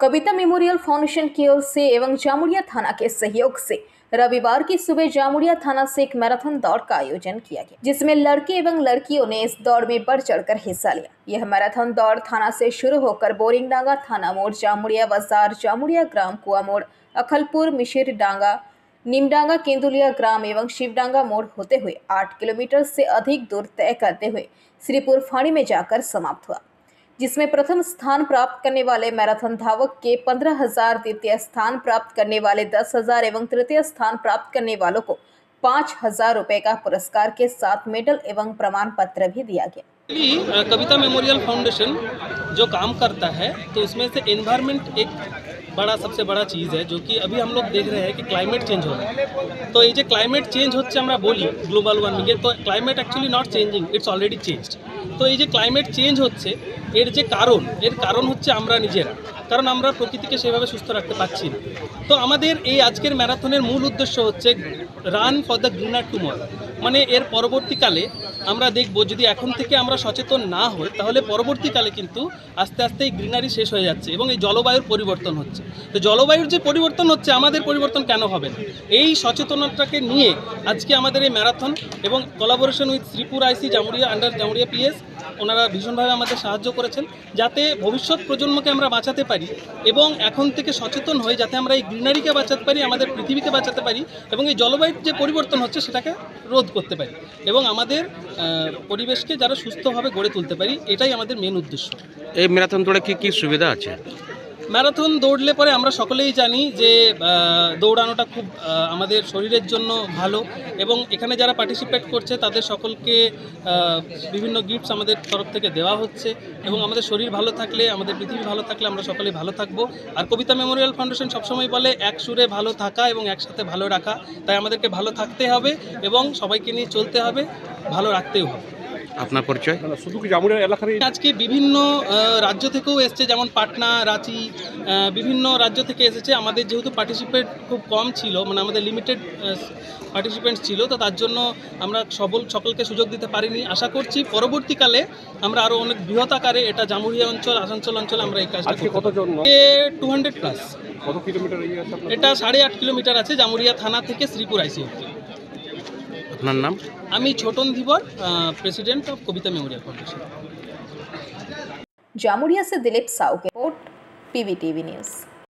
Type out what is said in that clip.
कविता memorial foundation की ओर से एवं जामुड़िया थाना के सहयोग से रविवार की सुबह जामुड़िया थाना से एक मैराथन दौड़ का आयोजन किया गया, जिसमें लड़के एवं लड़कियों ने इस दौड़ में बढ़ चढ़कर हिस्सा लिया। यह मैराथन दौड़ थाना से शुरू होकर बोरिंगडांगा थाना मोड़, जामुड़िया बाजार, जामुड़िया ग्राम, कुआ मोड़, अखलपुर, मिशिर डांगा, नीमडांगा, केंदुलिया ग्राम एवं शिवडांगा मोड़ होते हुए 8 किलोमीटर से अधिक दूर तय करते हुए श्रीपुर फाड़ी में जाकर समाप्त हुआ, जिसमें प्रथम स्थान प्राप्त करने वाले मैराथन धावक के 15,000, द्वितीय स्थान प्राप्त करने वाले 10,000 एवं तृतीय स्थान प्राप्त करने वालों को 5,000 रुपए का पुरस्कार के साथ मेडल एवं प्रमाण पत्र भी दिया गया। कविता मेमोरियल फाउंडेशन जो काम करता है तो उसमें से एनवायरनमेंट एक सबसे बड़ा चीज़ है, जो कि अभी हम लोग देख रहे हैं कि क्लाइमेट चेंज हो रहा है। तो ये जो क्लाइमेट चेंज होच्छे আমরা বলি গ্লোবাল ওয়ার্মিং এর, তো climate actually not changing, it's already changed. তো এই যে ক্লাইমেট চেঞ্জ হচ্ছে এর যে কারণ হচ্ছে আমরা নিজেরা, কারণ আমরা প্রকৃতিকে সেভাবে সুস্থ রাখতে পারছি না। তো আমাদের এই আজকের ম্যারাথনের মূল উদ্দেশ্য হচ্ছে run for the greener tomorrow, মানে এর পরবর্তীকালে আমরা দেখব যদি এখন থেকে আমরা সচেতন না হই তাহলে পরবর্তীকালে কিন্তু আস্তে আস্তে এই গ্রিনারি শেষ হয়ে যাচ্ছে এবং এই জলবায়ুর পরিবর্তন হচ্ছে। তো জলবায়ুর যে পরিবর্তন হচ্ছে আমাদের পরিবর্তন কেন হবে না, এই সচেতনতাকে নিয়ে আজকে আমাদের এই ম্যারাথন এবং collaboration with Shripur IC Jamuria under Jamuria PS, ওনারা ভীষণভাবে আমাদের সাহায্য করেছেন যাতে ভবিষ্যৎ প্রজন্মকে আমরা বাঁচাতে পারি এবং এখন থেকে সচেতন হয়ে যাতে আমরা এই গ্রিনারিকে বাঁচাতে পারি, আমাদের পৃথিবীকে বাঁচাতে পারি এবং এই জলবায়ুর যে পরিবর্তন হচ্ছে সেটাকে রোধ করতে পারি এবং আমাদের পরিবেশকে যারা সুস্থভাবে গড়ে তুলতে পারি, এটাই আমাদের মেন উদ্দেশ্য। এই ম্যারাথন দৌড়ে কি কি সুবিধা আছে? ম্যারাথন দৌড়লে পরে আমরা সকলেই জানি যে দৌড়ানোটা খুব আমাদের শরীরের জন্য ভালো এবং এখানে যারা পার্টিসিপেট করছে তাদের সকলকে বিভিন্ন গিফটস আমাদের তরফ থেকে দেওয়া হচ্ছে এবং আমাদের শরীর ভালো থাকলে, আমাদের পৃথিবী ভালো থাকলে আমরা সকলেই ভালো থাকবো। আর কবিতা মেমোরিয়াল ফাউন্ডেশন সবসময় বলে এক সুরে ভালো থাকা এবং একসাথে ভালো রাখা, তাই আমাদেরকে ভালো থাকতে হবে এবং সবাইকে নিয়ে চলতে হবে, ভালো রাখতেও হবে। আপনার পরিচয়? শুধু কি জামুড়িয়া এলাকারই? আজকে বিভিন্ন রাজ্য থেকেও এসছে, যেমন পাটনা, রাঁচি, বিভিন্ন রাজ্য থেকে এসেছে। আমাদের যেহেতু পার্টিসিপেট খুব কম ছিল, মানে আমাদের লিমিটেড পার্টিসিপেন্টস ছিল, তো তার জন্য আমরা সকলকে সুযোগ দিতে পারিনি। আশা করছি পরবর্তীকালে আমরা আরও অনেক বৃহৎ আকারে এটা জামুড়িয়া অঞ্চল, আসানসোল অঞ্চলে আমরা এই কাজটা করব। কতজন? 200 প্লাস। কত কিলোমিটার আছে? এটা 8.5 কিলোমিটার আছে জামুড়িয়া থানা থেকে শ্রীপুর আইসি অবধি। আপনার নাম? আমি Chhotan Dhibar, president of Kavita memorial foundation. Jamuria से दिलीप साहू के रिपोर्ट, पीवीटीवी न्यूज़।